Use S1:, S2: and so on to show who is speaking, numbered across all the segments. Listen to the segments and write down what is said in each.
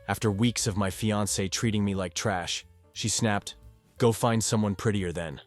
S1: After weeks of my fiancé treating me like trash, she snapped, "Go find someone prettier then."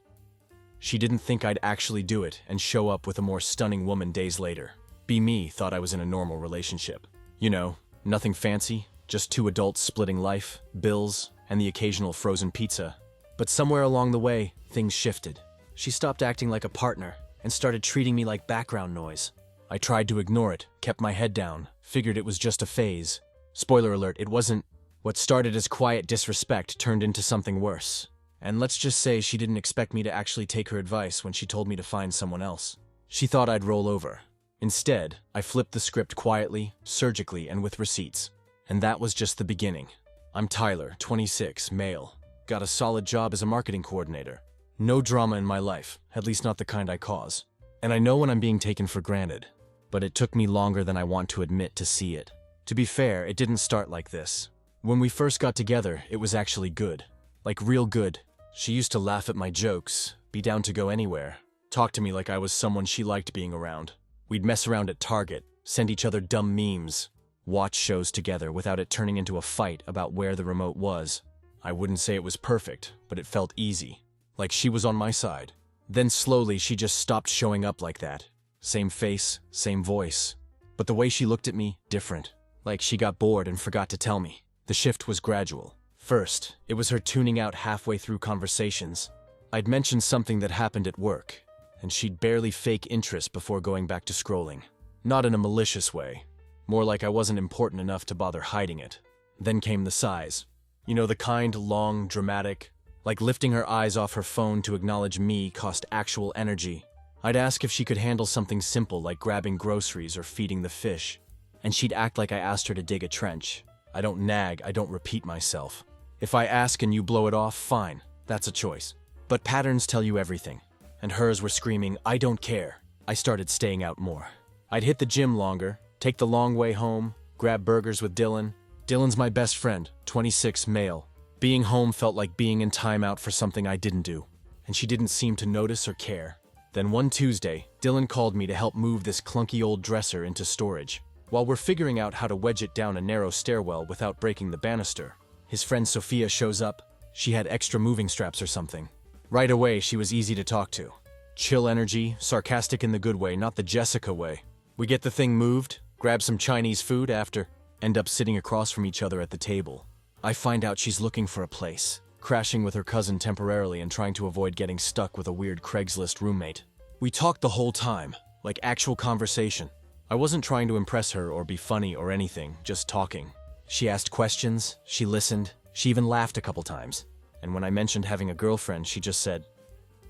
S1: She didn't think I'd actually do it and show up with a more stunning woman days later. Be Me thought I was in a normal relationship. You know, nothing fancy, just two adults splitting life, bills, and the occasional frozen pizza. But somewhere along the way, things shifted. She stopped acting like a partner and started treating me like background noise. I tried to ignore it, kept my head down, figured it was just a phase. Spoiler alert, it wasn't. What started as quiet disrespect turned into something worse. And let's just say she didn't expect me to actually take her advice when she told me to find someone else. She thought I'd roll over. Instead, I flipped the script quietly, surgically, and with receipts. And that was just the beginning. I'm Tyler, 26, male. Got a solid job as a marketing coordinator. No drama in my life, at least not the kind I cause. And I know when I'm being taken for granted. But it took me longer than I want to admit to see it. To be fair, it didn't start like this. When we first got together, it was actually good. Like real good. She used to laugh at my jokes, be down to go anywhere, talk to me like I was someone she liked being around. We'd mess around at Target, send each other dumb memes, watch shows together without it turning into a fight about where the remote was. I wouldn't say it was perfect, but it felt easy, like she was on my side. Then slowly she just stopped showing up like that. Same face, same voice. But the way she looked at me, different. Like she got bored and forgot to tell me. The shift was gradual. First, it was her tuning out halfway through conversations. I'd mentioned something that happened at work, and she'd barely fake interest before going back to scrolling. Not in a malicious way. More like I wasn't important enough to bother hiding it. Then came the sighs. You know, the kind, long, dramatic, like lifting her eyes off her phone to acknowledge me cost actual energy. I'd ask if she could handle something simple like grabbing groceries or feeding the fish, and she'd act like I asked her to dig a trench. I don't nag, I don't repeat myself. If I ask and you blow it off, fine, that's a choice. But patterns tell you everything. And hers were screaming, "I don't care." I started staying out more. I'd hit the gym longer, take the long way home, grab burgers with Dylan. Dylan's my best friend, 26, male. Being home felt like being in timeout for something I didn't do. And she didn't seem to notice or care. Then one Tuesday, Dylan called me to help move this clunky old dresser into storage. While we're figuring out how to wedge it down a narrow stairwell without breaking the banister, his friend Sophia shows up. She had extra moving straps or something. Right away, she was easy to talk to. Chill energy, sarcastic in the good way, not the Jessica way. We get the thing moved, grab some Chinese food after, end up sitting across from each other at the table. I find out she's looking for a place, crashing with her cousin temporarily and trying to avoid getting stuck with a weird Craigslist roommate. We talked the whole time, like actual conversation. I wasn't trying to impress her or be funny or anything, just talking. She asked questions, she listened, she even laughed a couple times. And when I mentioned having a girlfriend, she just said,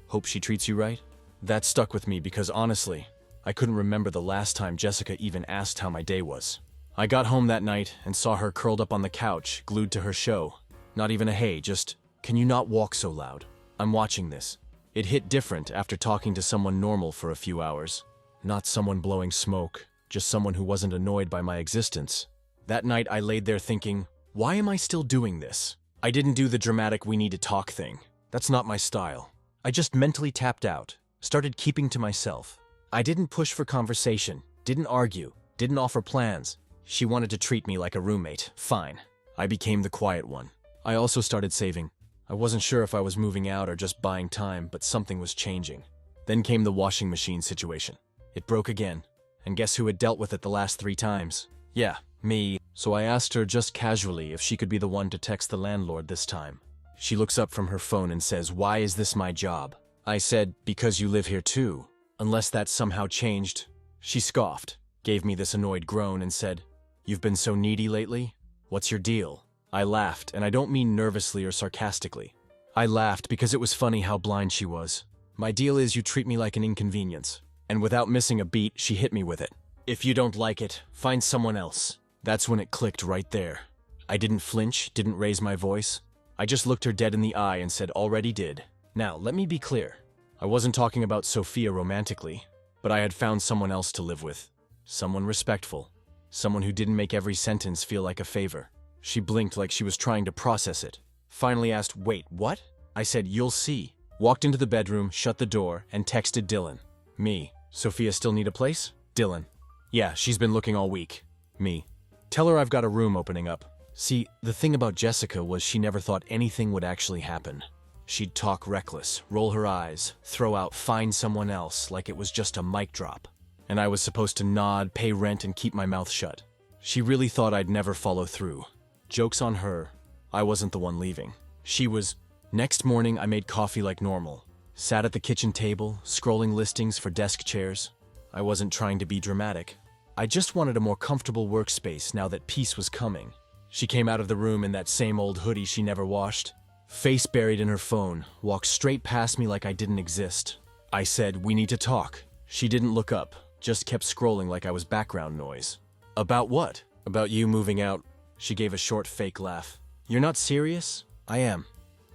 S1: "Hope she treats you right?" That stuck with me because honestly, I couldn't remember the last time Jessica even asked how my day was. I got home that night and saw her curled up on the couch, glued to her show. Not even a hey, just, "Can you not walk so loud? I'm watching this." It hit different after talking to someone normal for a few hours. Not someone blowing smoke, just someone who wasn't annoyed by my existence. That night I laid there thinking, why am I still doing this? I didn't do the dramatic "we need to talk" thing. That's not my style. I just mentally tapped out, started keeping to myself. I didn't push for conversation, didn't argue, didn't offer plans. She wanted to treat me like a roommate. Fine. I became the quiet one. I also started saving. I wasn't sure if I was moving out or just buying time, but something was changing. Then came the washing machine situation. It broke again. And guess who had dealt with it the last 3 times? Yeah, me. So I asked her just casually if she could be the one to text the landlord this time. She looks up from her phone and says, "Why is this my job?" I said, "Because you live here too. Unless that's somehow changed." She scoffed, gave me this annoyed groan and said, "You've been so needy lately? What's your deal?" I laughed, and I don't mean nervously or sarcastically. I laughed because it was funny how blind she was. "My deal is you treat me like an inconvenience." And without missing a beat, she hit me with it. "If you don't like it, find someone else." That's when it clicked right there. I didn't flinch, didn't raise my voice. I just looked her dead in the eye and said, "Already did." Now, let me be clear. I wasn't talking about Sophia romantically, but I had found someone else to live with. Someone respectful. Someone who didn't make every sentence feel like a favor. She blinked like she was trying to process it. Finally asked, "Wait, what?" I said, "You'll see." Walked into the bedroom, shut the door, and texted Dylan. Me. "Sophia still need a place?" Dylan. "Yeah, she's been looking all week." Me. "Tell her I've got a room opening up. See, the thing about Jessica was she never thought anything would actually happen. She'd talk reckless, roll her eyes, throw out "find someone else" like it was just a mic drop. And I was supposed to nod, pay rent, and keep my mouth shut. She really thought I'd never follow through. Joke's on her. I wasn't the one leaving. She was. Next morning, I made coffee like normal. Sat at the kitchen table, scrolling listings for desk chairs. I wasn't trying to be dramatic. I just wanted a more comfortable workspace now that peace was coming. She came out of the room in that same old hoodie she never washed, face buried in her phone, walked straight past me like I didn't exist. I said, "We need to talk." She didn't look up, just kept scrolling like I was background noise. "About what?" "About you moving out." She gave a short fake laugh. "You're not serious?" "I am.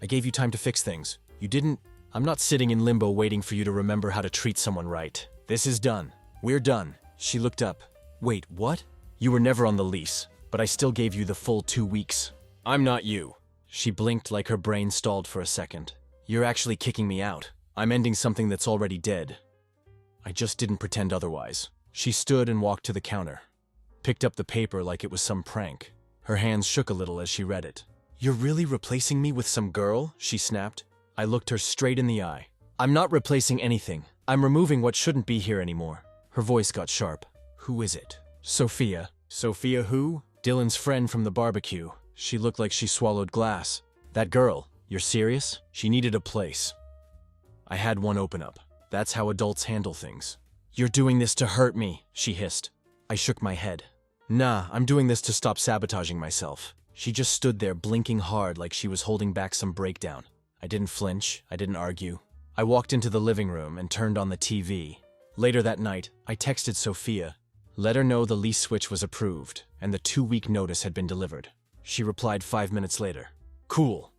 S1: I gave you time to fix things. You didn't. I'm not sitting in limbo waiting for you to remember how to treat someone right. This is done. We're done." She looked up. "Wait, what?" "You were never on the lease, but I still gave you the full 2 weeks. I'm not you." She blinked like her brain stalled for a second. "You're actually kicking me out. I'm ending something that's already dead." I just didn't pretend otherwise. She stood and walked to the counter, picked up the paper like it was some prank. Her hands shook a little as she read it. "You're really replacing me with some girl?" she snapped. I looked her straight in the eye. "I'm not replacing anything. I'm removing what shouldn't be here anymore." Her voice got sharp. "Who is it?" "Sophia." "Sophia who?" "Dylan's friend from the barbecue." She looked like she swallowed glass. "That girl. You're serious?" "She needed a place. I had one open up. That's how adults handle things." "You're doing this to hurt me," she hissed. I shook my head. "Nah, I'm doing this to stop sabotaging myself." She just stood there blinking hard like she was holding back some breakdown. I didn't flinch. I didn't argue. I walked into the living room and turned on the TV. Later that night, I texted Sophia, let her know the lease switch was approved and the 2-week notice had been delivered. She replied 5 minutes later. "Cool.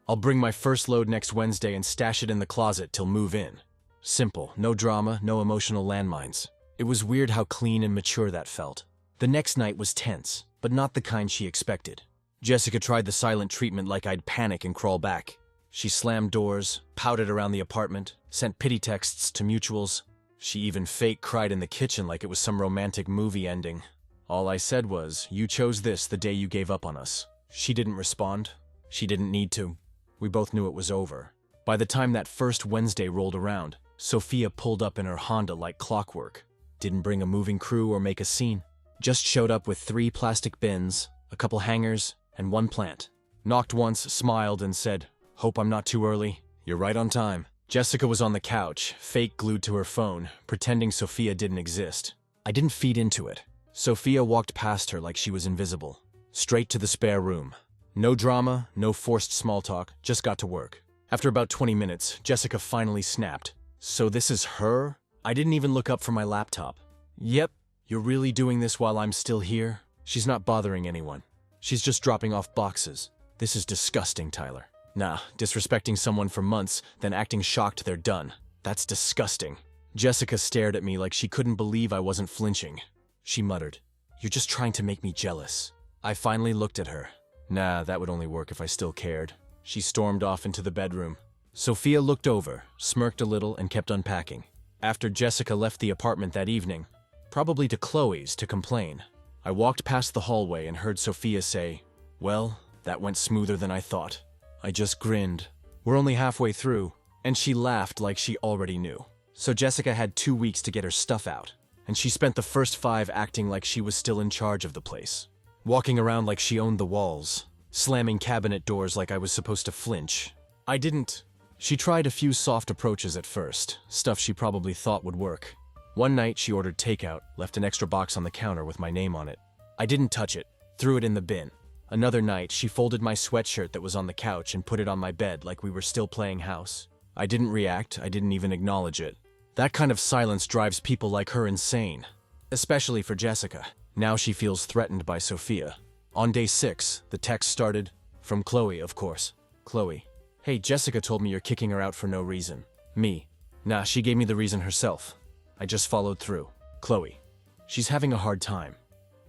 S1: I'll bring my first load next Wednesday and stash it in the closet till move in." Simple, no drama, no emotional landmines. It was weird how clean and mature that felt. The next night was tense, but not the kind she expected. Jessica tried the silent treatment like I'd panic and crawl back. She slammed doors, pouted around the apartment, sent pity texts to mutuals. She even fake cried in the kitchen like it was some romantic movie ending. All I said was, "You chose this the day you gave up on us." She didn't respond. She didn't need to. We both knew it was over. By the time that first Wednesday rolled around, Sophia pulled up in her Honda like clockwork. Didn't bring a moving crew or make a scene. Just showed up with 3 plastic bins, a couple hangers, and 1 plant. Knocked once, smiled, and said, "Hope I'm not too early." "You're right on time." Jessica was on the couch, fake glued to her phone, pretending Sophia didn't exist. I didn't feed into it. Sophia walked past her like she was invisible. Straight to the spare room. No drama, no forced small talk, just got to work. After about 20 minutes, Jessica finally snapped. "So this is her?" I didn't even look up from my laptop. "Yep. You're really doing this while I'm still here?" "She's not bothering anyone. She's just dropping off boxes." "This is disgusting, Tyler." "Nah, disrespecting someone for months, then acting shocked they're done. That's disgusting." Jessica stared at me like she couldn't believe I wasn't flinching. She muttered, "You're just trying to make me jealous." I finally looked at her. Nah, that would only work if I still cared. She stormed off into the bedroom. Sophia looked over, smirked a little, and kept unpacking. After Jessica left the apartment that evening, probably to Chloe's to complain, I walked past the hallway and heard Sophia say, "Well, that went smoother than I thought." I just grinned. "We're only halfway through," and she laughed like she already knew. So Jessica had 2 weeks to get her stuff out, and she spent the first 5 acting like she was still in charge of the place. Walking around like she owned the walls, slamming cabinet doors like I was supposed to flinch. I didn't. She tried a few soft approaches at first, stuff she probably thought would work. One night she ordered takeout, left an extra box on the counter with my name on it. I didn't touch it, threw it in the bin. Another night, she folded my sweatshirt that was on the couch and put it on my bed like we were still playing house. I didn't react, I didn't even acknowledge it. That kind of silence drives people like her insane. Especially for Jessica. Now she feels threatened by Sophia. On day 6, the text started, from Chloe, of course. Chloe, "Hey, Jessica told me you're kicking her out for no reason." Me, "Nah, she gave me the reason herself. I just followed through." Chloe, "She's having a hard time.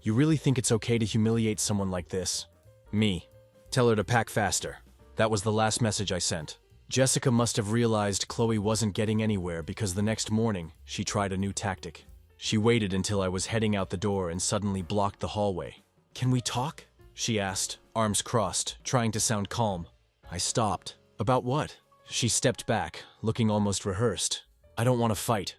S1: You really think it's okay to humiliate someone like this?" Me, "Tell her to pack faster." That was the last message I sent. Jessica must have realized Chloe wasn't getting anywhere because the next morning, she tried a new tactic. She waited until I was heading out the door and suddenly blocked the hallway. "Can we talk?" she asked, arms crossed, trying to sound calm. I stopped. About what? She stepped back, looking almost rehearsed. I don't want to fight.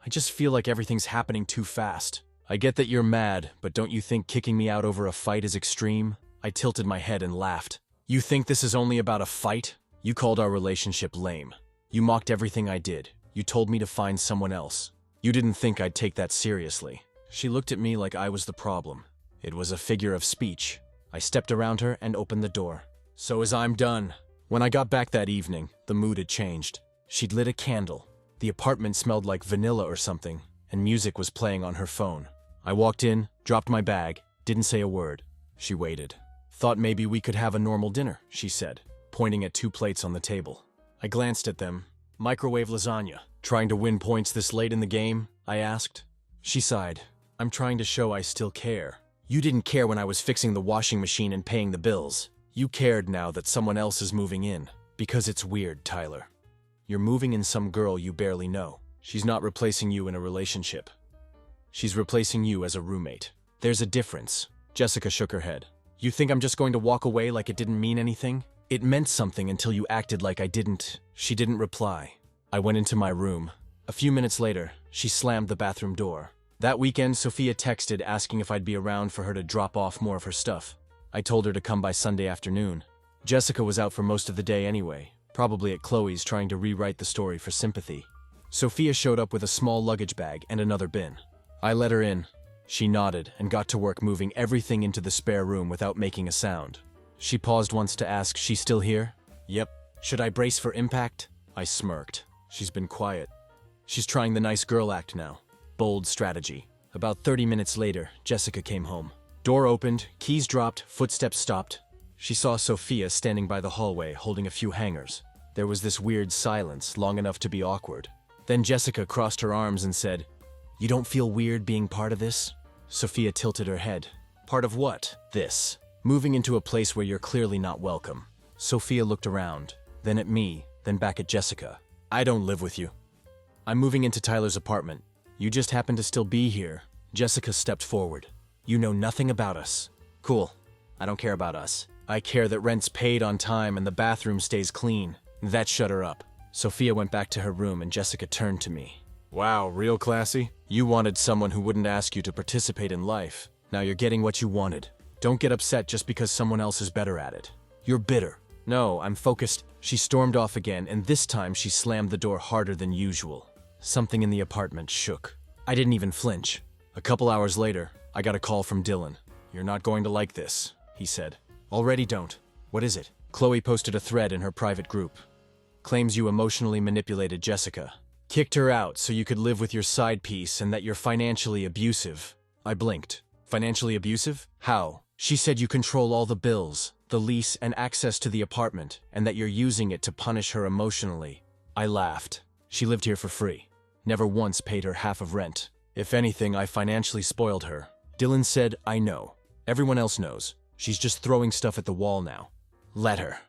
S1: I just feel like everything's happening too fast. I get that you're mad, but don't you think kicking me out over a fight is extreme? I tilted my head and laughed. You think this is only about a fight? You called our relationship lame. You mocked everything I did. You told me to find someone else. You didn't think I'd take that seriously. She looked at me like I was the problem. It was a figure of speech. I stepped around her and opened the door. So as I'm done. When I got back that evening, the mood had changed. She'd lit a candle. The apartment smelled like vanilla or something, and music was playing on her phone. I walked in, dropped my bag, didn't say a word. She waited. Thought maybe we could have a normal dinner, she said, pointing at 2 plates on the table. I glanced at them. Microwave lasagna. Trying to win points this late in the game? I asked. She sighed. I'm trying to show I still care. You didn't care when I was fixing the washing machine and paying the bills. You cared now that someone else is moving in. Because it's weird, Tyler. You're moving in some girl you barely know. She's not replacing you in a relationship. She's replacing you as a roommate. There's a difference. Jessica shook her head. You think I'm just going to walk away like it didn't mean anything? It meant something until you acted like I didn't. She didn't reply. I went into my room. A few minutes later, she slammed the bathroom door. That weekend, Sophia texted asking if I'd be around for her to drop off more of her stuff. I told her to come by Sunday afternoon. Jessica was out for most of the day anyway, probably at Chloe's trying to rewrite the story for sympathy. Sophia showed up with a small luggage bag and another bin. I let her in. She nodded and got to work moving everything into the spare room without making a sound. She paused once to ask, "She's still here?" "Yep." "Should I brace for impact?" I smirked. She's been quiet. She's trying the nice girl act now. Bold strategy. About 30 minutes later, Jessica came home. Door opened, keys dropped, footsteps stopped. She saw Sophia standing by the hallway holding a few hangers. There was this weird silence, long enough to be awkward. Then Jessica crossed her arms and said, "You don't feel weird being part of this?" Sophia tilted her head. "Part of what?" "This. Moving into a place where you're clearly not welcome." Sophia looked around, then at me, then back at Jessica. "I don't live with you. I'm moving into Tyler's apartment. You just happen to still be here." Jessica stepped forward. "You know nothing about us." "Cool. I don't care about us. I care that rent's paid on time and the bathroom stays clean." That shut her up. Sophia went back to her room and Jessica turned to me. "Wow, real classy. You wanted someone who wouldn't ask you to participate in life. Now you're getting what you wanted. Don't get upset just because someone else is better at it. You're bitter." "No, I'm focused." She stormed off again, and this time she slammed the door harder than usual. Something in the apartment shook. I didn't even flinch. A couple hours later, I got a call from Dylan. "You're not going to like this," he said. "Already don't." "What is it?" Chloe posted a thread in her private group. "Claims you emotionally manipulated Jessica. Kicked her out so you could live with your side piece and that you're financially abusive." I blinked. "Financially abusive? How?" "She said you control all the bills, the lease, and access to the apartment, and that you're using it to punish her emotionally." I laughed. She lived here for free. Never once paid her half of rent. If anything, I financially spoiled her. Dylan said, "I know. Everyone else knows. She's just throwing stuff at the wall now. Let her.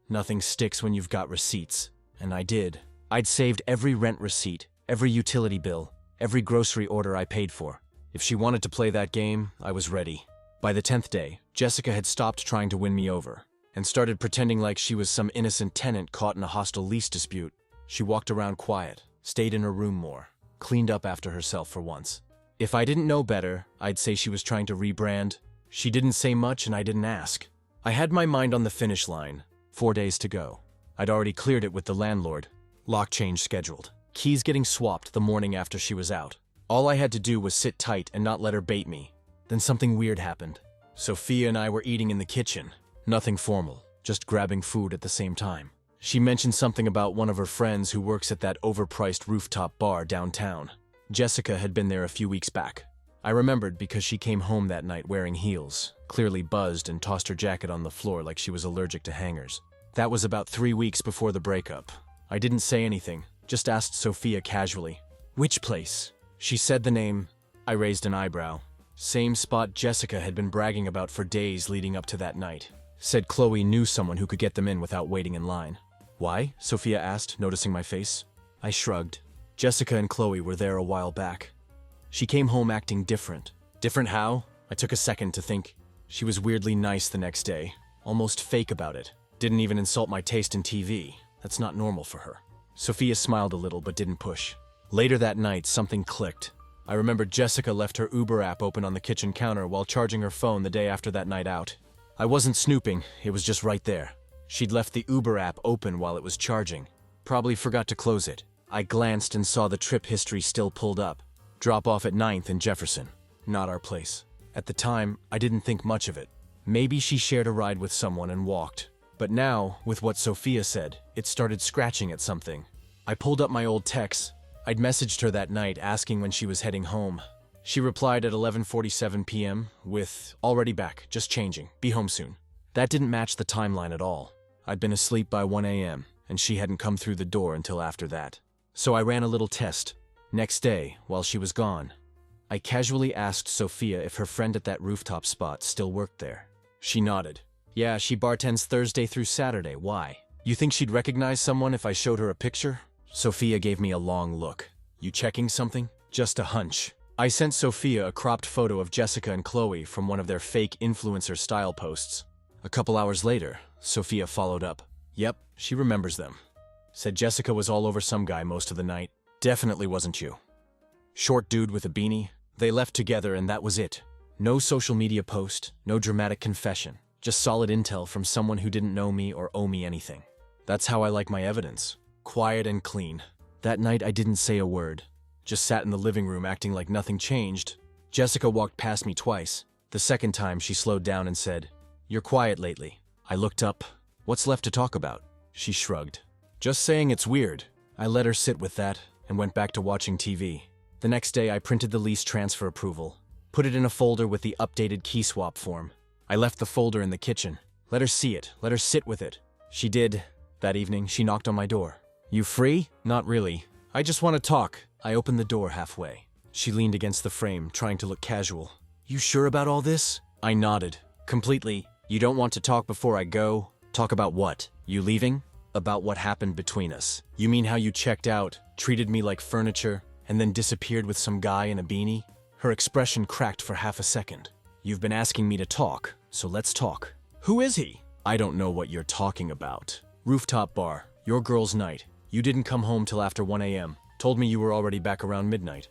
S1: Nothing sticks when you've got receipts." And I did. I'd saved every rent receipt, every utility bill, every grocery order I paid for. If she wanted to play that game, I was ready. By the 10th day, Jessica had stopped trying to win me over and started pretending like she was some innocent tenant caught in a hostile lease dispute. She walked around quiet, stayed in her room more, cleaned up after herself for once. If I didn't know better, I'd say she was trying to rebrand. She didn't say much and I didn't ask. I had my mind on the finish line. 4 days to go. I'd already cleared it with the landlord. Lock change scheduled. Keys getting swapped the morning after she was out. All I had to do was sit tight and not let her bait me. Then something weird happened. Sophia and I were eating in the kitchen. Nothing formal, just grabbing food at the same time. She mentioned something about one of her friends who works at that overpriced rooftop bar downtown. Jessica had been there a few weeks back. I remembered because she came home that night wearing heels, clearly buzzed, and tossed her jacket on the floor like she was allergic to hangers. That was about 3 weeks before the breakup. I didn't say anything, just asked Sophia casually, "Which place?" She said the name. I raised an eyebrow. Same spot Jessica had been bragging about for days leading up to that night. Said Chloe knew someone who could get them in without waiting in line. "Why?" Sophia asked, noticing my face. I shrugged. Jessica and Chloe were there a while back. She came home acting different. Different how? I took a second to think. She was weirdly nice the next day, almost fake about it. Didn't even insult my taste in TV. That's not normal for her. Sophia smiled a little but didn't push. Later that night, something clicked. I remembered Jessica left her Uber app open on the kitchen counter while charging her phone the day after that night out. I wasn't snooping, it was just right there. She'd left the Uber app open while it was charging. Probably forgot to close it. I glanced and saw the trip history still pulled up. Drop off at 9th and Jefferson. Not our place. At the time, I didn't think much of it. Maybe she shared a ride with someone and walked. But now, with what Sophia said, it started scratching at something. I pulled up my old texts. I'd messaged her that night asking when she was heading home. She replied at 11:47 p.m. with, "Already back, just changing, be home soon." That didn't match the timeline at all. I'd been asleep by 1 a.m., and she hadn't come through the door until after that. So I ran a little test. Next day, while she was gone, I casually asked Sophia if her friend at that rooftop spot still worked there. She nodded. "Yeah, she bartends Thursday through Saturday. Why? You think she'd recognize someone if I showed her a picture?" Sophia gave me a long look. "You checking something?" "Just a hunch." I sent Sophia a cropped photo of Jessica and Chloe from one of their fake influencer style posts. A couple hours later, Sophia followed up. "Yep, she remembers them. Said Jessica was all over some guy most of the night. Definitely wasn't you. Short dude with a beanie. They left together and that was it. No social media post, no dramatic confession. Just solid intel from someone who didn't know me or owe me anything. That's how I like my evidence. Quiet and clean." That night I didn't say a word. Just sat in the living room acting like nothing changed. Jessica walked past me twice. The second time she slowed down and said, "You're quiet lately." I looked up. "What's left to talk about?" She shrugged. "Just saying it's weird." I let her sit with that and went back to watching TV. The next day I printed the lease transfer approval, put it in a folder with the updated key swap form. I left the folder in the kitchen. Let her see it, let her sit with it. She did. That evening she knocked on my door. "You free?" "Not really. I just want to talk." I opened the door halfway. She leaned against the frame, trying to look casual. "You sure about all this?" I nodded. "Completely. You don't want to talk before I go?" "Talk about what? You leaving?" "About what happened between us." "You mean how you checked out, treated me like furniture, and then disappeared with some guy in a beanie?" Her expression cracked for half a second. "You've been asking me to talk, so let's talk." "Who is he?" "I don't know what you're talking about." "Rooftop bar, your girl's night. You didn't come home till after 1 a.m. Told me you were already back around midnight."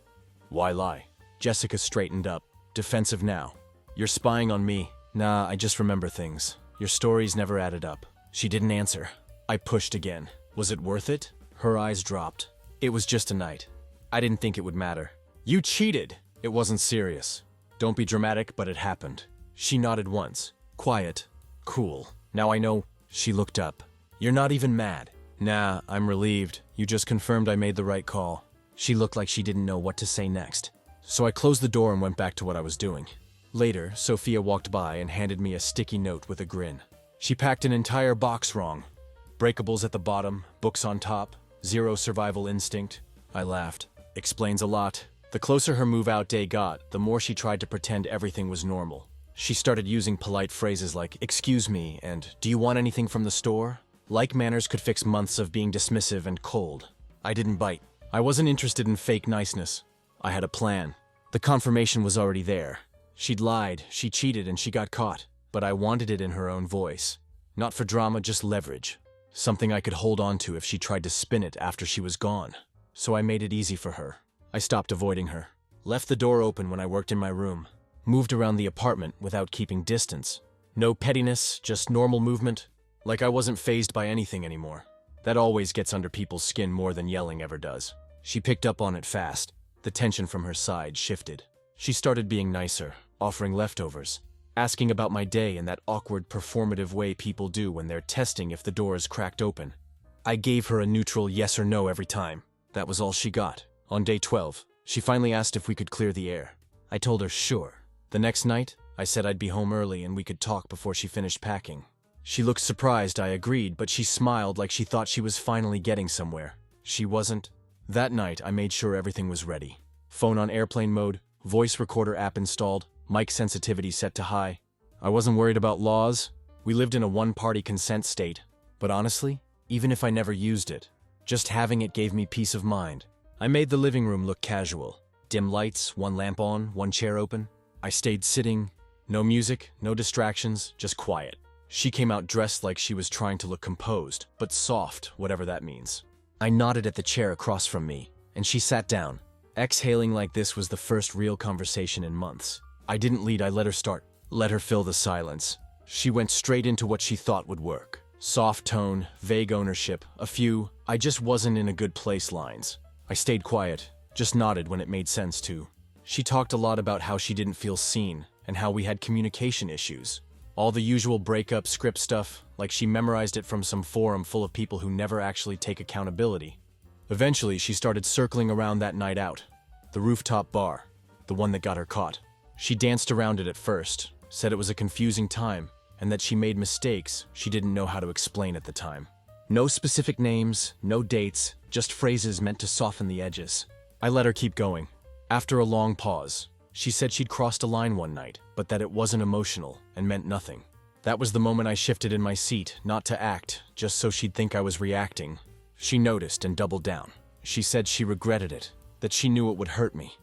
S1: "Why lie?" Jessica straightened up, defensive now. "You're spying on me." "Nah, I just remember things. Your stories never added up." She didn't answer. I pushed again. "Was it worth it?" Her eyes dropped. "It was just a night. I didn't think it would matter." "You cheated." "It wasn't serious. Don't be dramatic, but it happened." She nodded once. Quiet. "Cool. Now I know." She looked up. "You're not even mad." "Nah, I'm relieved. You just confirmed I made the right call." She looked like she didn't know what to say next. So I closed the door and went back to what I was doing. Later, Sophia walked by and handed me a sticky note with a grin. She packed an entire box wrong. Breakables at the bottom, books on top, zero survival instinct. I laughed. Explains a lot. The closer her move-out day got, the more she tried to pretend everything was normal. She started using polite phrases like, "Excuse me," and "Do you want anything from the store?" Like manners could fix months of being dismissive and cold. I didn't bite. I wasn't interested in fake niceness. I had a plan. The confirmation was already there. She'd lied, she cheated, and she got caught. But I wanted it in her own voice. Not for drama, just leverage. Something I could hold on to if she tried to spin it after she was gone. So I made it easy for her. I stopped avoiding her. Left the door open when I worked in my room. Moved around the apartment without keeping distance. No pettiness, just normal movement. Like I wasn't fazed by anything anymore. That always gets under people's skin more than yelling ever does. She picked up on it fast. The tension from her side shifted. She started being nicer, offering leftovers, asking about my day in that awkward performative way people do when they're testing if the door is cracked open. I gave her a neutral yes or no every time. That was all she got. On day 12, she finally asked if we could clear the air. I told her sure. The next night, I said I'd be home early and we could talk before she finished packing. She looked surprised I agreed, but she smiled like she thought she was finally getting somewhere. She wasn't. That night, I made sure everything was ready. Phone on airplane mode, voice recorder app installed, mic sensitivity set to high. I wasn't worried about laws. We lived in a one-party consent state. But honestly, even if I never used it, just having it gave me peace of mind. I made the living room look casual. Dim lights, one lamp on, one chair open. I stayed sitting, No music, no distractions, just quiet. She came out dressed like she was trying to look composed, but soft, whatever that means. I nodded at the chair across from me, and she sat down. Exhaling like this was the first real conversation in months. I didn't lead, I let her start. Let her fill the silence. She went straight into what she thought would work. Soft tone, vague ownership, a few, "I just wasn't in a good place" lines. I stayed quiet, just nodded when it made sense to. She talked a lot about how she didn't feel seen, and how we had communication issues. All the usual breakup script stuff, like she memorized it from some forum full of people who never actually take accountability. Eventually, she started circling around that night out. The rooftop bar, the one that got her caught. She danced around it at first, said it was a confusing time, and that she made mistakes she didn't know how to explain at the time. No specific names, no dates, just phrases meant to soften the edges. I let her keep going. After a long pause, she said she'd crossed a line one night, but that it wasn't emotional and meant nothing. That was the moment I shifted in my seat, not to act, just so she'd think I was reacting. She noticed and doubled down. She said she regretted it, that she knew it would hurt me.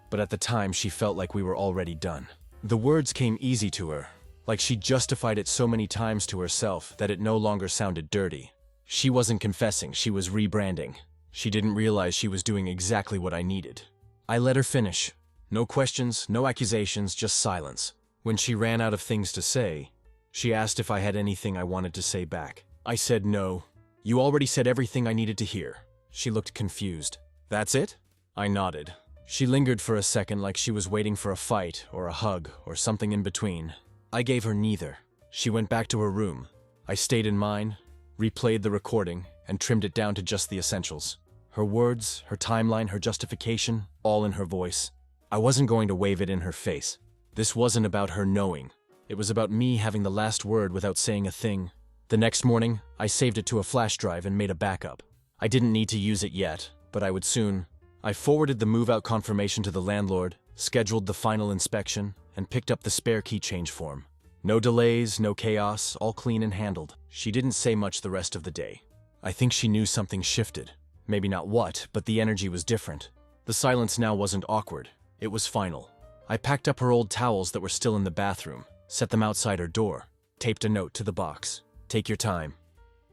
S1: But at the time, she felt like we were already done. The words came easy to her, like she justified it so many times to herself that it no longer sounded dirty. She wasn't confessing, she was rebranding. She didn't realize she was doing exactly what I needed. I let her finish. No questions, no accusations, just silence. When she ran out of things to say, she asked if I had anything I wanted to say back. I said no. "You already said everything I needed to hear." She looked confused. "That's it?" I nodded. She lingered for a second like she was waiting for a fight or a hug or something in between. I gave her neither. She went back to her room. I stayed in mine, replayed the recording, and trimmed it down to just the essentials. Her words, her timeline, her justification, all in her voice. I wasn't going to wave it in her face. This wasn't about her knowing. It was about me having the last word without saying a thing. The next morning, I saved it to a flash drive and made a backup. I didn't need to use it yet, but I would soon. I forwarded the move-out confirmation to the landlord, scheduled the final inspection, and picked up the spare key change form. No delays, no chaos, all clean and handled. She didn't say much the rest of the day. I think she knew something shifted. Maybe not what, but the energy was different. The silence now wasn't awkward. It was final. I packed up her old towels that were still in the bathroom, set them outside her door, taped a note to the box. "Take your time.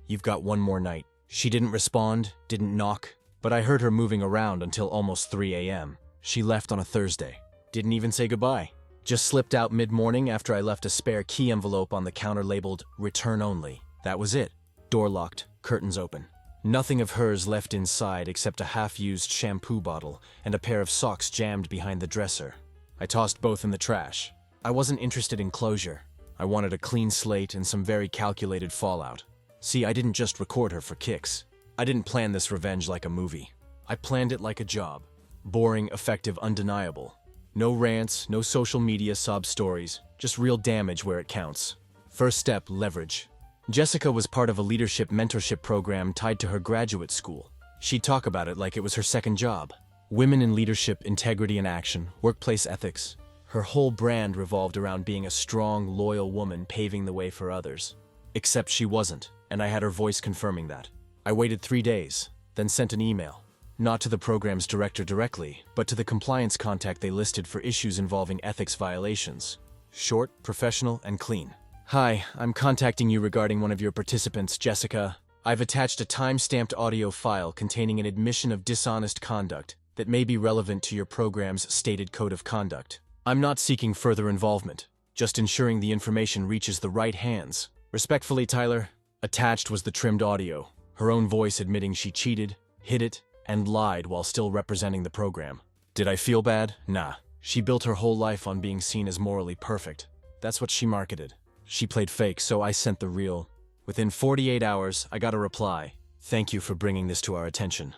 S1: You've got one more night." She didn't respond, didn't knock, but I heard her moving around until almost 3 a.m. She left on a Thursday. Didn't even say goodbye. Just slipped out mid-morning after I left a spare key envelope on the counter labeled "Return Only." That was it. Door locked, curtains open. Nothing of hers left inside except a half-used shampoo bottle and a pair of socks jammed behind the dresser. I tossed both in the trash. I wasn't interested in closure. I wanted a clean slate and some very calculated fallout. See, I didn't just record her for kicks. I didn't plan this revenge like a movie. I planned it like a job. Boring, effective, undeniable. No rants, no social media sob stories, just real damage where it counts. First step, leverage. Jessica was part of a leadership mentorship program tied to her graduate school. She'd talk about it like it was her second job. Women in leadership, integrity and action, workplace ethics. Her whole brand revolved around being a strong, loyal woman paving the way for others. Except she wasn't, and I had her voice confirming that. I waited 3 days, then sent an email. Not to the program's director directly, but to the compliance contact they listed for issues involving ethics violations. Short, professional, and clean. "Hi, I'm contacting you regarding one of your participants, Jessica. I've attached a time-stamped audio file containing an admission of dishonest conduct that may be relevant to your program's stated code of conduct. I'm not seeking further involvement, just ensuring the information reaches the right hands. Respectfully, Tyler." Attached was the trimmed audio, her own voice admitting she cheated, hid it, and lied while still representing the program. Did I feel bad? Nah. She built her whole life on being seen as morally perfect. That's what she marketed. She played fake, so I sent the real. Within 48 hours, I got a reply. "Thank you for bringing this to our attention.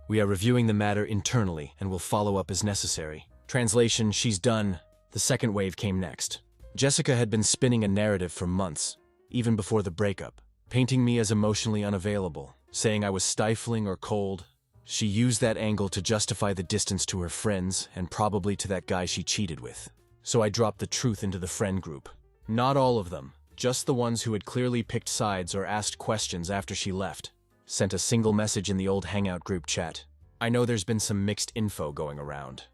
S1: We are reviewing the matter internally and will follow up as necessary." Translation, she's done. The second wave came next. Jessica had been spinning a narrative for months, even before the breakup, painting me as emotionally unavailable, saying I was stifling or cold. She used that angle to justify the distance to her friends and probably to that guy she cheated with. So I dropped the truth into the friend group. Not all of them, just the ones who had clearly picked sides or asked questions after she left. Sent a single message in the old Hangout group chat. "I know there's been some mixed info going around.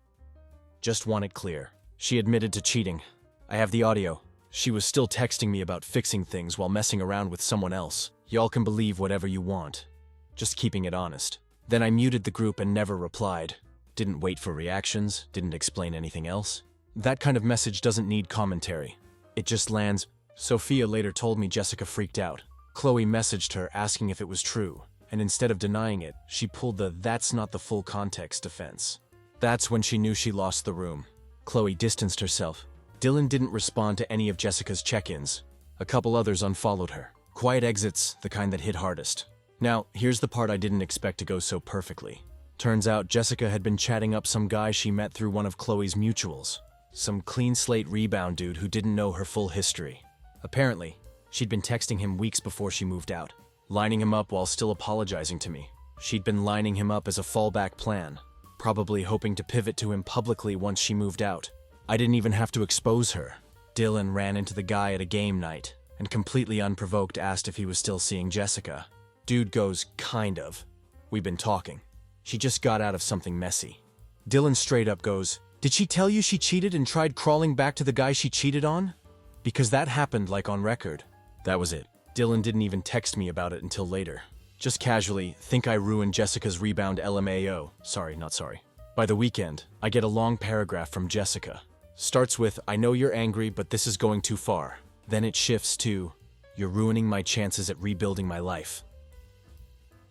S1: Just want it clear. She admitted to cheating. I have the audio. She was still texting me about fixing things while messing around with someone else. Y'all can believe whatever you want. Just keeping it honest. Then I muted the group and never replied. Didn't wait for reactions, didn't explain anything else. That kind of message doesn't need commentary. It just lands. Sophia later told me Jessica freaked out. Chloe messaged her asking if it was true, and instead of denying it, she pulled the "that's not the full context" defense. That's when she knew she lost the room. Chloe distanced herself. Dylan didn't respond to any of Jessica's check-ins. A couple others unfollowed her. Quiet exits, the kind that hit hardest. Now, here's the part I didn't expect to go so perfectly. Turns out Jessica had been chatting up some guy she met through one of Chloe's mutuals. Some clean-slate rebound dude who didn't know her full history. Apparently, she'd been texting him weeks before she moved out, lining him up while still apologizing to me. She'd been lining him up as a fallback plan, probably hoping to pivot to him publicly once she moved out. I didn't even have to expose her. Dylan ran into the guy at a game night, and completely unprovoked asked if he was still seeing Jessica. Dude goes, "Kind of. We've been talking. She just got out of something messy." Dylan straight up goes, "Did she tell you she cheated and tried crawling back to the guy she cheated on? Because that happened like on record." That was it. Dylan didn't even text me about it until later. Just casually, "Think I ruined Jessica's rebound LMAO. Sorry, not sorry." By the weekend, I get a long paragraph from Jessica. Starts with, "I know you're angry, but this is going too far." Then it shifts to, "You're ruining my chances at rebuilding my life.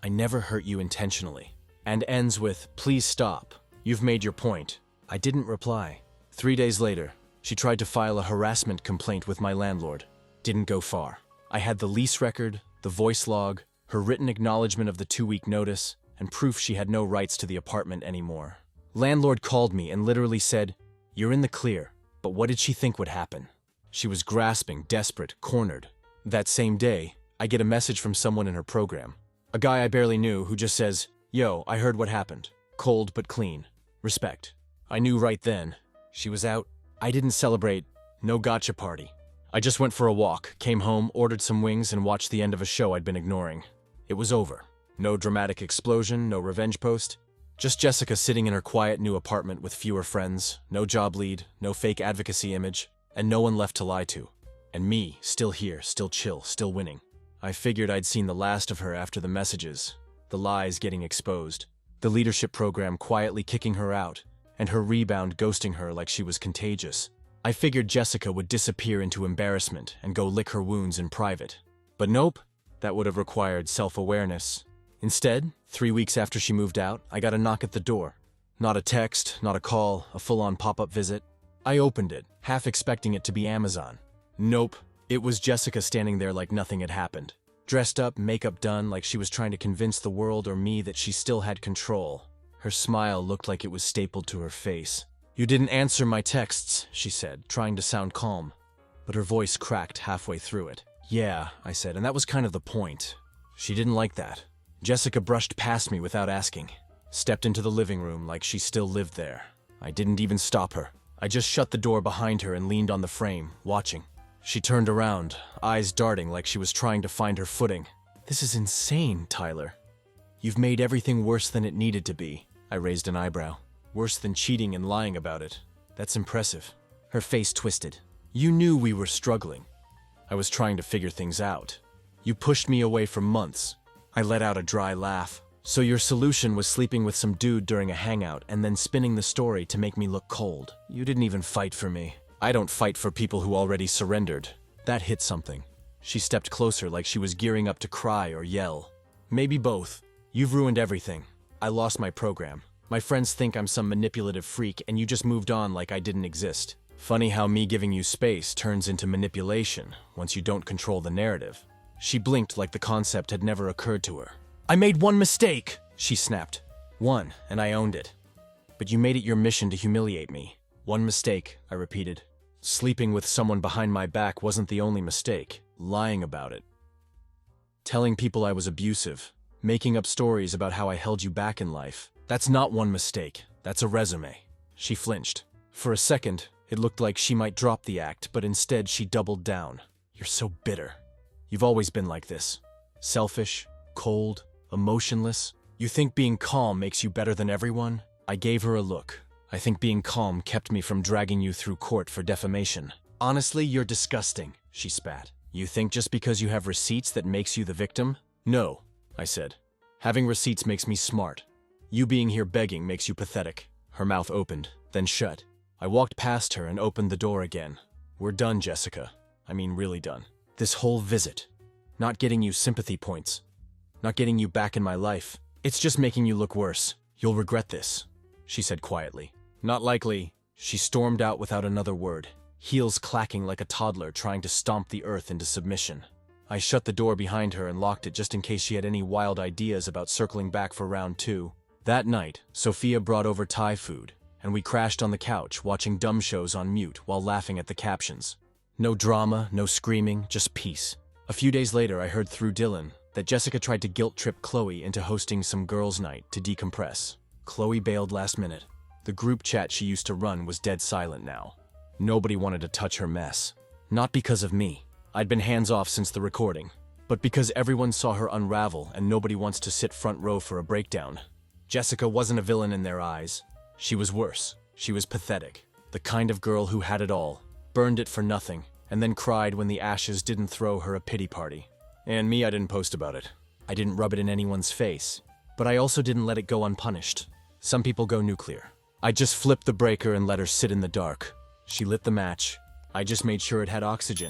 S1: I never hurt you intentionally." And ends with, "Please stop. You've made your point." I didn't reply. 3 days later, she tried to file a harassment complaint with my landlord. Didn't go far. I had the lease record, the voice log, her written acknowledgement of the 2-week notice, and proof she had no rights to the apartment anymore. Landlord called me and literally said, "You're in the clear," but what did she think would happen? She was grasping, desperate, cornered. That same day, I get a message from someone in her program. A guy I barely knew who just says, "Yo, I heard what happened. Cold but clean. Respect." I knew right then. She was out. I didn't celebrate. No gotcha party. I just went for a walk, came home, ordered some wings, and watched the end of a show I'd been ignoring. It was over. No dramatic explosion, no revenge post. Just Jessica sitting in her quiet new apartment with fewer friends, no job lead, no fake advocacy image, and no one left to lie to. And me, still here, still chill, still winning. I figured I'd seen the last of her after the messages, the lies getting exposed, the leadership program quietly kicking her out, and her rebound ghosting her like she was contagious. I figured Jessica would disappear into embarrassment and go lick her wounds in private. But nope, that would have required self-awareness. Instead, 3 weeks after she moved out, I got a knock at the door. Not a text, not a call, a full-on pop-up visit. I opened it, half expecting it to be Amazon. Nope, it was Jessica standing there like nothing had happened. Dressed up, makeup done, like she was trying to convince the world or me that she still had control. Her smile looked like it was stapled to her face. "You didn't answer my texts," she said, trying to sound calm. But her voice cracked halfway through it. "Yeah," I said, "and that was kind of the point." She didn't like that. Jessica brushed past me without asking. Stepped into the living room like she still lived there. I didn't even stop her. I just shut the door behind her and leaned on the frame, watching. She turned around, eyes darting like she was trying to find her footing. "This is insane, Tyler. You've made everything worse than it needed to be." I raised an eyebrow. "Worse than cheating and lying about it. That's impressive." Her face twisted. "You knew we were struggling. I was trying to figure things out. You pushed me away for months." I let out a dry laugh. "So your solution was sleeping with some dude during a hangout and then spinning the story to make me look cold. You didn't even fight for me." "I don't fight for people who already surrendered." That hit something. She stepped closer like she was gearing up to cry or yell. "Maybe both. You've ruined everything. I lost my program. My friends think I'm some manipulative freak and you just moved on like I didn't exist. Funny how me giving you space turns into manipulation once you don't control the narrative." She blinked like the concept had never occurred to her. "I made one mistake," she snapped. "One, and I owned it. But you made it your mission to humiliate me." "One mistake," I repeated. Sleeping with someone behind my back wasn't the only mistake. Lying about it. Telling people I was abusive. Making up stories about how I held you back in life. That's not one mistake. That's a resume." She flinched. For a second, it looked like she might drop the act, but instead she doubled down. "You're so bitter. You've always been like this. Selfish, cold, emotionless. You think being calm makes you better than everyone?" I gave her a look. "I think being calm kept me from dragging you through court for defamation." Honestly, you're disgusting, she spat. You think just because you have receipts that makes you the victim? No, I said. Having receipts makes me smart. You being here begging makes you pathetic. Her mouth opened, then shut. I walked past her and opened the door again. We're done, Jessica. I mean, really done. This whole visit. Not getting you sympathy points. Not getting you back in my life. It's just making you look worse. You'll regret this, she said quietly. Not likely. She stormed out without another word, heels clacking like a toddler trying to stomp the earth into submission. I shut the door behind her and locked it just in case she had any wild ideas about circling back for round 2. That night, Sophia brought over Thai food, and we crashed on the couch watching dumb shows on mute while laughing at the captions. No drama, no screaming, just peace. A few days later, I heard through Dylan that Jessica tried to guilt-trip Chloe into hosting some girls' night to decompress. Chloe bailed last minute. The group chat she used to run was dead silent now. Nobody wanted to touch her mess. Not because of me. I'd been hands-off since the recording, but because everyone saw her unravel and nobody wants to sit front row for a breakdown. Jessica wasn't a villain in their eyes. She was worse. She was pathetic. The kind of girl who had it all, burned it for nothing, and then cried when the ashes didn't throw her a pity party. And me, I didn't post about it. I didn't rub it in anyone's face. But I also didn't let it go unpunished. Some people go nuclear. I just flipped the breaker and let her sit in the dark. She lit the match. I just made sure it had oxygen.